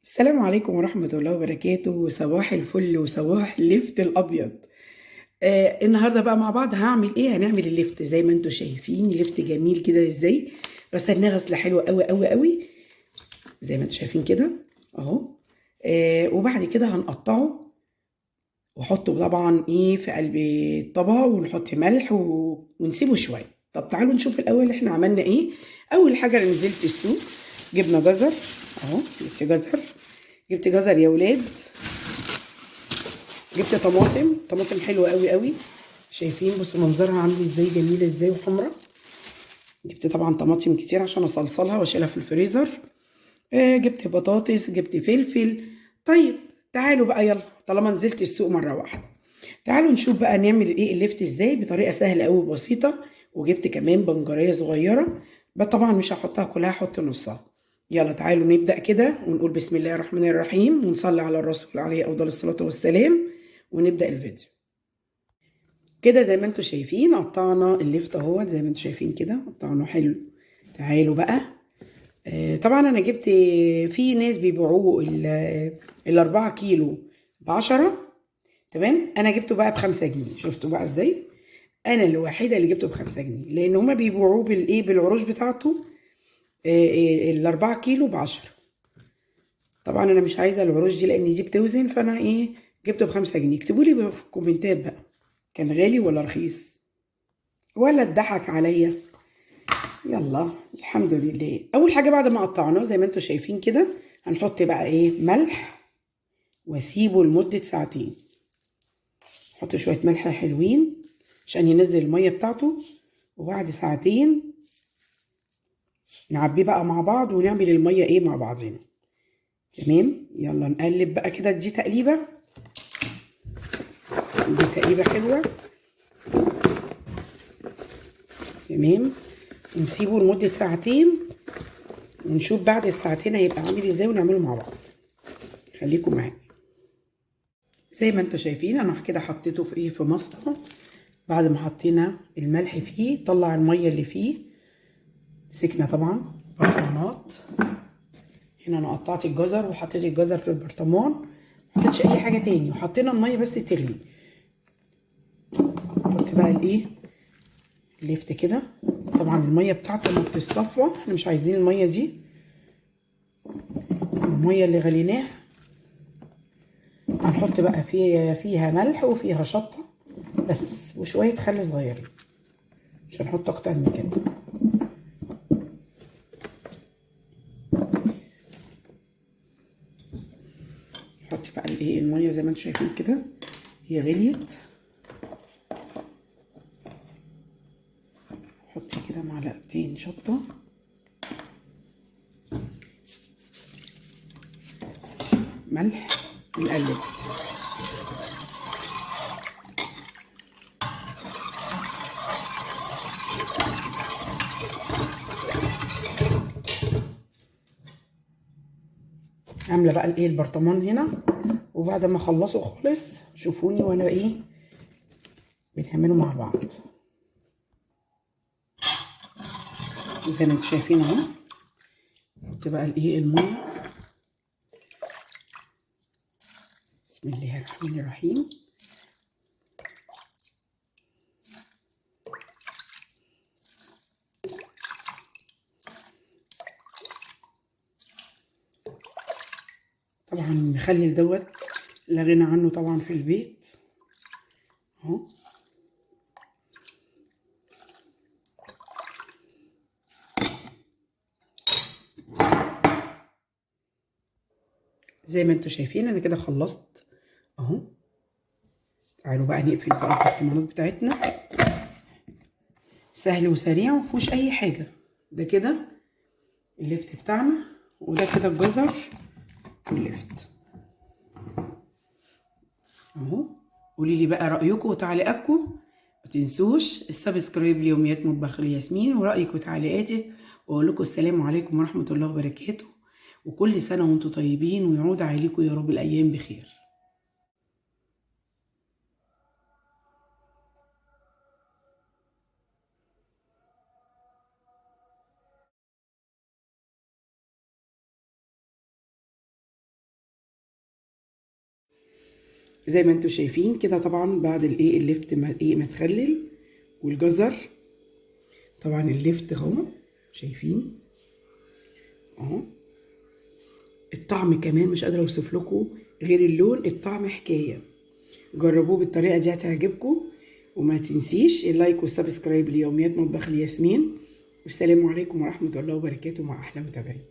السلام عليكم ورحمة الله وبركاته. صباح الفل وصباح اللفت الأبيض. النهاردة بقى مع بعض هعمل إيه؟ هنعمل اللفت زي ما انتوا شايفين، لفت جميل كده إزاي. غسلناه غسلة حلوة أوي أوي أوي زي ما انتوا شايفين كده أهو. وبعد كده هنقطعه وحطه طبعا إيه في قلب الطبق، ونحط ملح ونسيبه شوية. طب تعالوا نشوف الأول إحنا عملنا إيه. أول حاجة نزلت السوق، جبنا جزر أهو. جبت جزر يا ولاد. جبت طماطم حلوه قوي قوي، شايفين؟ بصوا منظرها عامل ازاي، جميله ازاي وحمرا. جبت طبعا طماطم كتير عشان اصلصلها واشيلها في الفريزر. جبت بطاطس، جبت فلفل. طيب تعالوا بقى يلا، طالما نزلت السوق مره واحده تعالوا نشوف بقى نعمل ايه اللفت ازاي بطريقه سهله قوي بسيطه. وجبت كمان بنجريه صغيره، بس طبعا مش هحطها كلها، هحط نصها. يلا تعالوا نبدأ كده ونقول بسم الله الرحمن الرحيم ونصلي على الرسول عليه أفضل الصلاة والسلام، ونبدأ الفيديو. كده زي ما انتوا شايفين قطعنا اللفت اهوت، زي ما انتوا شايفين كده قطعناه حلو. تعالوا بقى. طبعا انا جبت، في ناس بيبيعوه ال4 كيلو ب10. تمام، انا جبته بقى ب5 جنيه. شفتوا بقى ازاي؟ انا الوحيده اللي جبته ب5 جنيه، لان هما بيبيعوه بالايه، بالعروش بتاعته. ال4 كيلو ب10. طبعا انا مش عايزه العروش دي لان دي بتوزن، فانا ايه جبته ب5 جنيه. اكتبوا لي في الكومنتات بقى، كان غالي ولا رخيص ولا اتضحك عليا؟ يلا الحمد لله. اول حاجه بعد ما قطعناه زي ما انتوا شايفين كده، هنحط بقى ايه، ملح، واسيبه لمده ساعتين. نحط شويه ملح حلوين عشان ينزل الميه بتاعته، وبعد ساعتين نعبيه بقى مع بعض ونعمل الميه ايه مع بعضنا. تمام، يلا نقلب بقى كده. دي تقليبه حلوه. تمام، ونسيبه لمدة ساعتين ونشوف بعد الساعتين هيبقى عامل ازاي ونعمله مع بعض. خليكم معايا. زي ما انتوا شايفين انا كده حطيته في ايه، في مصفى. بعد ما حطينا الملح فيه طلع المية اللي فيه. مسكنا طبعا برطمانات. هنا انا قطعت الجزر وحطيت الجزر في البرطمان، محطيتش اي حاجة تاني، وحطينا المية بس تغلي. نحط بقى الايه، اللفت كده. طبعا المية بتاعته لما بتصفى احنا مش عايزين المية دي، المية اللي غليناها. هنحط بقى فيها ملح وفيها شطة بس، وشوية خل صغيرين، مش هنحط اكتر من كده. نحط بقى الايه، المية زي ما انتم شايفين كده هي غليت. حطي كده معلقتين شطة، ملح، ونقلب. عامله بقى الايه، البرطمان هنا. وبعد ما اخلصه خالص شوفوني وانا ايه بنعمله مع بعض. زي ما انتم شايفين اهو. نحط بقى الايه، الميه. بسم الله الرحمن الرحيم. طبعا المخلل دوت لا غنى عنه طبعا في البيت اهو. زي ما انتوا شايفين انا كده خلصت اهو. تعالوا بقى نقفل بقى البرطمانات بتاعتنا. سهل وسريع ومفيهوش اي حاجه. ده كده اللفت بتاعنا، وده كده الجزر واللفت اهو. قولي لي بقى رايكم وتعليقاتكم. ما تنسوش السبسكرايب ليوميات مطبخ الياسمين، ورايك وتعليقاتك. واقول لكم السلام عليكم ورحمه الله وبركاته، وكل سنه وانتم طيبين، ويعود عليكم يا رب الايام بخير. زي ما انتوا شايفين كده. طبعا بعد الايه اللفت ما تخلل، والجزر طبعا اللفت اهو شايفين اهو. الطعم كمان مش قادره اوصف لكم، غير اللون الطعم حكايه. جربوه بالطريقه دي هتعجبكم. وما تنسيش اللايك والسبسكرايب ليوميات مطبخ الياسمين. والسلام عليكم ورحمه الله وبركاته مع احلى متابعين.